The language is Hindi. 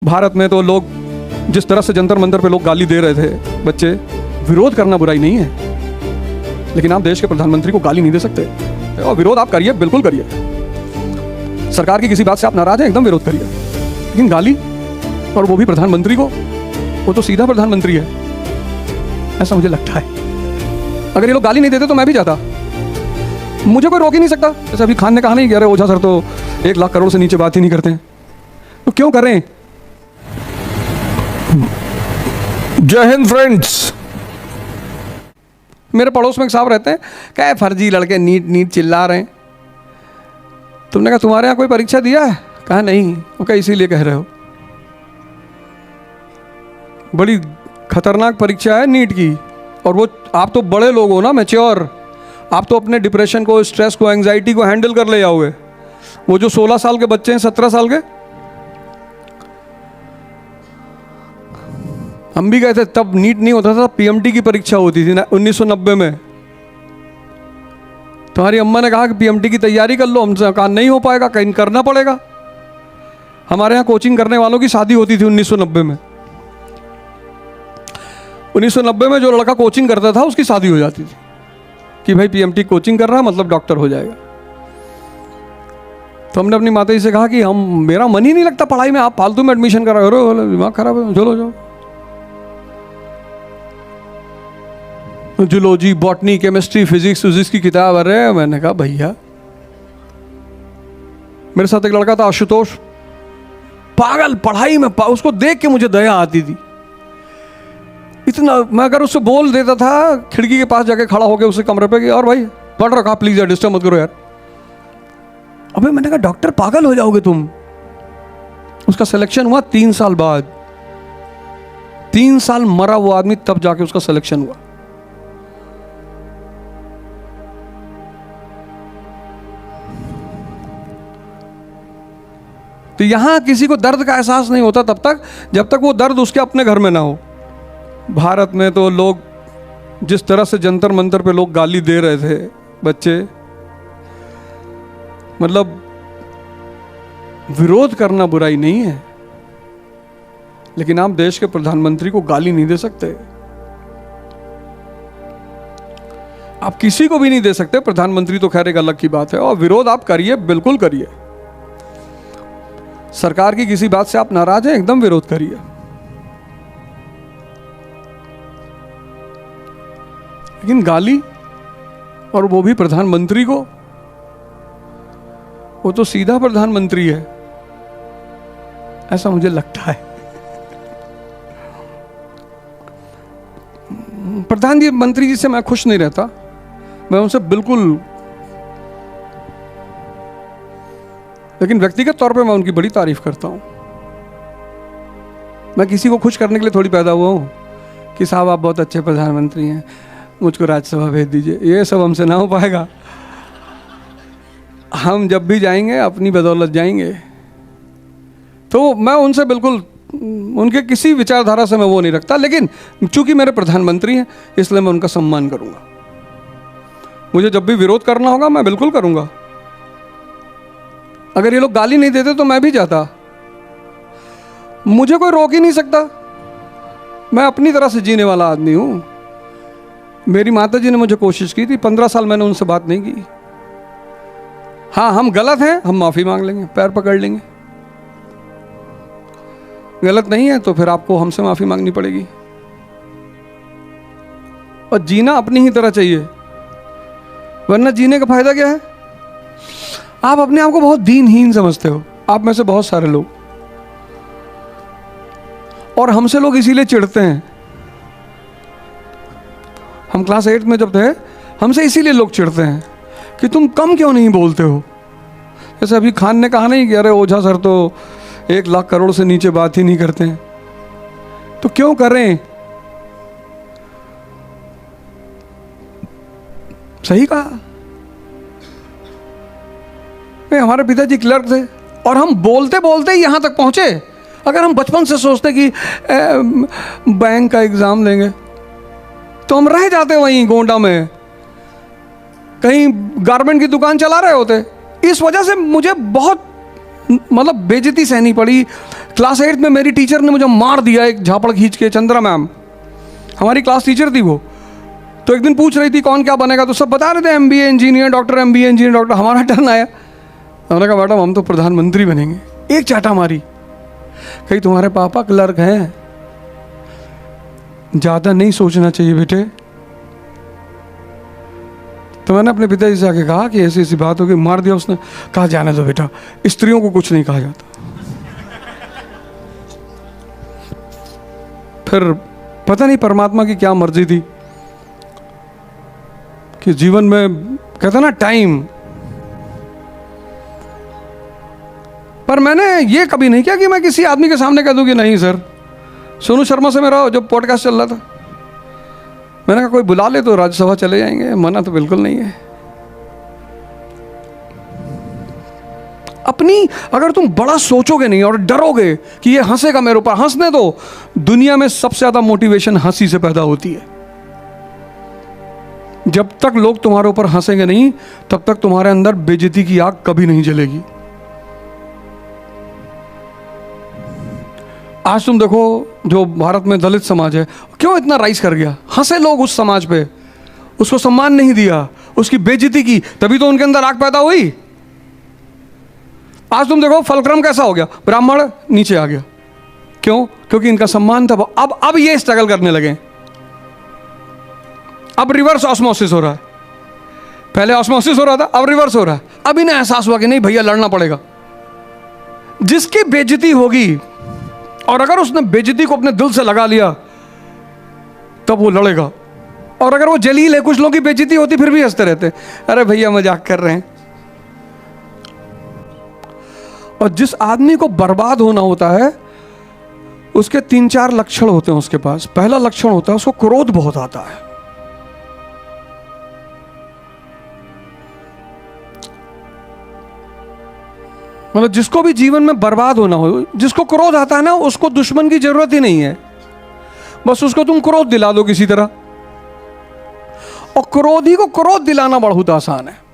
भारत में तो लोग जिस तरह से जंतर मंतर पे लोग गाली दे रहे थे बच्चे, विरोध करना बुराई नहीं है, लेकिन आप देश के प्रधानमंत्री को गाली नहीं दे सकते। और विरोध आप करिए, बिल्कुल करिए। सरकार की किसी बात से आप नाराज हैं, एकदम विरोध करिए, लेकिन गाली, और वो भी प्रधानमंत्री को, वो तो सीधा प्रधानमंत्री है, ऐसा मुझे लगता है। अगर ये लोग गाली नहीं देते तो मैं भी जाता, मुझे कोई रोक ही नहीं सकता। जैसे अभी खान ने कहा नहीं, कह रहे ओझा सर तो 1 लाख करोड़ से नीचे बात ही नहीं करते हैं, तो क्यों कर रहे हैं? जय हिंद फ्रेंड्स। मेरे पड़ोस में एक साहब रहते हैं, क्या फर्जी लड़के नीट नीट चिल्ला रहे हैं। तुमने कहा तुम्हारे यहाँ कोई परीक्षा दिया है? कहा नहीं। वो क्या इसीलिए कह रहे हो? बड़ी खतरनाक परीक्षा है नीट की, और वो आप तो बड़े लोग हो ना, मैच्योर, आप तो अपने डिप्रेशन को, स्ट्रेस को, एंजाइटी को हैंडल कर ले जाओगे। वो जो 16 साल के बच्चे हैं, 17 साल के, हम भी गए थे, तब नीट नहीं होता था, पीएमटी की परीक्षा होती थी ना 1990 में। तुम्हारी अम्मा ने कहा कि पीएमटी की तैयारी कर लो, हमसे कहा नहीं हो पाएगा, कहीं करना पड़ेगा। हमारे यहाँ कोचिंग करने वालों की शादी होती थी 1990 में। 1990 में जो लड़का कोचिंग करता था उसकी शादी हो जाती थी कि भाई पीएमटी कोचिंग कर रहा है मतलब डॉक्टर हो जाएगा। तो हमने अपनी माता जी से कहा कि मेरा मन ही नहीं लगता पढ़ाई में, आप फालतू में एडमिशन करा रहे हो, दिमाग खराब है, चलो जाओ। जूलॉजी, बॉटनी, केमिस्ट्री, फिजिक्स की किताब, अरे मैंने कहा भैया। मेरे साथ एक लड़का था आशुतोष, पागल पढ़ाई में, उसको देख के मुझे दया आती थी इतना। मैं अगर उससे बोल देता था, खिड़की के पास जाके खड़ा होकर उसके कमरे पे कि और भाई पढ़ रखा, प्लीज यार डिस्टर्ब मत करो यार। अबे मैंने कहा डॉक्टर पागल हो जाओगे तुम। उसका सिलेक्शन हुआ 3 साल बाद, 3 साल मरा वो आदमी, तब जाके उसका सिलेक्शन हुआ। तो यहां किसी को दर्द का एहसास नहीं होता तब तक जब तक वो दर्द उसके अपने घर में ना हो। भारत में तो लोग जिस तरह से जंतर मंतर पे लोग गाली दे रहे थे बच्चे, मतलब विरोध करना बुराई नहीं है, लेकिन आप देश के प्रधानमंत्री को गाली नहीं दे सकते। आप किसी को भी नहीं दे सकते, प्रधानमंत्री तो खैर एक अलग की बात है। और विरोध आप करिए, बिल्कुल करिए। सरकार की किसी बात से आप नाराज हैं, एकदम विरोध करिए। लेकिन गाली, और वो भी प्रधानमंत्री को, वो तो सीधा प्रधानमंत्री है, ऐसा मुझे लगता है। प्रधानमंत्री जी से मैं खुश नहीं रहता, मैं उनसे बिल्कुल, लेकिन व्यक्तिगत तौर पे मैं उनकी बड़ी तारीफ करता हूं। मैं किसी को खुश करने के लिए थोड़ी पैदा हुआ हूं कि साहब आप बहुत अच्छे प्रधानमंत्री हैं, मुझको राज्यसभा भेज दीजिए। ये सब हमसे ना हो पाएगा। हम जब भी जाएंगे अपनी बदौलत जाएंगे। तो मैं उनसे बिल्कुल, उनके किसी विचारधारा से मैं वो नहीं रखता, लेकिन चूंकि मेरे प्रधानमंत्री हैं इसलिए मैं उनका सम्मान करूंगा। मुझे जब भी विरोध करना होगा मैं बिल्कुल करूंगा। अगर ये लोग गाली नहीं देते तो मैं भी जाता, मुझे कोई रोक ही नहीं सकता। मैं अपनी तरह से जीने वाला आदमी हूं। मेरी माता जी ने मुझे कोशिश की थी, 15 साल मैंने उनसे बात नहीं की। हाँ हम गलत हैं, हम माफी मांग लेंगे, पैर पकड़ लेंगे। गलत नहीं है तो फिर आपको हमसे माफी मांगनी पड़ेगी। और जीना अपनी ही तरह चाहिए, वरना जीने का फायदा क्या है? आप अपने आप को बहुत दीनहीन समझते हो, आप में से बहुत सारे लोग, और हमसे लोग इसीलिए चिढ़ते हैं। हम क्लास 8 में जब थे, हमसे इसीलिए लोग चिढ़ते हैं कि तुम कम क्यों नहीं बोलते हो। जैसे अभी खान ने कहा नहीं कि अरे ओझा सर तो 1 लाख करोड़ से नीचे बात ही नहीं करते हैं, तो क्यों करें? सही कहा। हमारे पिताजी क्लर्क थे और हम बोलते बोलते ही यहाँ तक पहुँचे। अगर हम बचपन से सोचते कि बैंक का एग्ज़ाम देंगे तो हम रह जाते वहीं गोंडा में, कहीं गारमेंट की दुकान चला रहे होते। इस वजह से मुझे बहुत मतलब बेइज्जती सहनी पड़ी। क्लास 8 में मेरी टीचर ने मुझे मार दिया एक झापड़ खींच के। चंद्रा मैम हमारी क्लास टीचर थी वो। तो एक दिन पूछ रही थी कौन क्या बनेगा, तो सब बता रहे थे MBA engineer, doctor, MBA engineer, doctor. हमारा टर्न आया, हमने कहा मैडम हम तो प्रधानमंत्री बनेंगे। एक चाटा मारी, कहीं तुम्हारे पापा क्लर्क हैं, ज़्यादा नहीं सोचना चाहिए बेटे। तो मैंने अपने पिताजी से आके कहा कि ऐसी ऐसी बात होगी, मार दिया उसने। कहा जाने दो बेटा, स्त्रियों को कुछ नहीं कहा जाता। फिर पता नहीं परमात्मा की क्या मर्जी थी कि जीवन में कहता ना टाइम, पर मैंने ये कभी नहीं किया कि मैं किसी आदमी के सामने कह दूं कि नहीं सर। सोनू शर्मा से मेरा जब पॉडकास्ट चल रहा था, मैंने कहा कोई बुला ले तो राज्यसभा चले जाएंगे, मना तो बिल्कुल नहीं है। अपनी अगर तुम बड़ा सोचोगे नहीं और डरोगे कि ये हंसेगा मेरे ऊपर, हंसने दो। दुनिया में सबसे ज्यादा मोटिवेशन हंसी से पैदा होती है। जब तक लोग तुम्हारे ऊपर हंसेंगे नहीं, तब तक तुम्हारे अंदर बेइज्जती की आग कभी नहीं जलेगी। आज तुम देखो जो भारत में दलित समाज है, क्यों इतना राइज कर गया? हंसे लोग उस समाज पे, उसको सम्मान नहीं दिया, उसकी बेइज्जती की, तभी तो उनके अंदर आग पैदा हुई। आज तुम देखो फलक्रम कैसा हो गया, ब्राह्मण नीचे आ गया। क्यों? क्योंकि इनका सम्मान था। अब ये स्ट्रगल करने लगे। अब रिवर्स ऑस्मोसिस हो रहा है। पहले ऑस्मोसिस हो रहा था, अब रिवर्स हो रहा है। अब इन्हें एहसास हुआ कि नहीं भैया लड़ना पड़ेगा। जिसकी बेइज्जती होगी, और अगर उसने बेइज्जती को अपने दिल से लगा लिया, तब वो लड़ेगा। और अगर वो जलील है, कुछ लोगों की बेइज्जती होती फिर भी हंसते रहते, अरे भैया मजाक कर रहे हैं। और जिस आदमी को बर्बाद होना होता है, उसके 3-4 लक्षण होते हैं उसके पास। पहला लक्षण होता है उसको क्रोध बहुत आता है। मतलब जिसको भी जीवन में बर्बाद होना हो, जिसको क्रोध आता है ना, उसको दुश्मन की जरूरत ही नहीं है। बस उसको तुम क्रोध दिला दो किसी तरह, और क्रोधी को क्रोध दिलाना बहुत आसान है।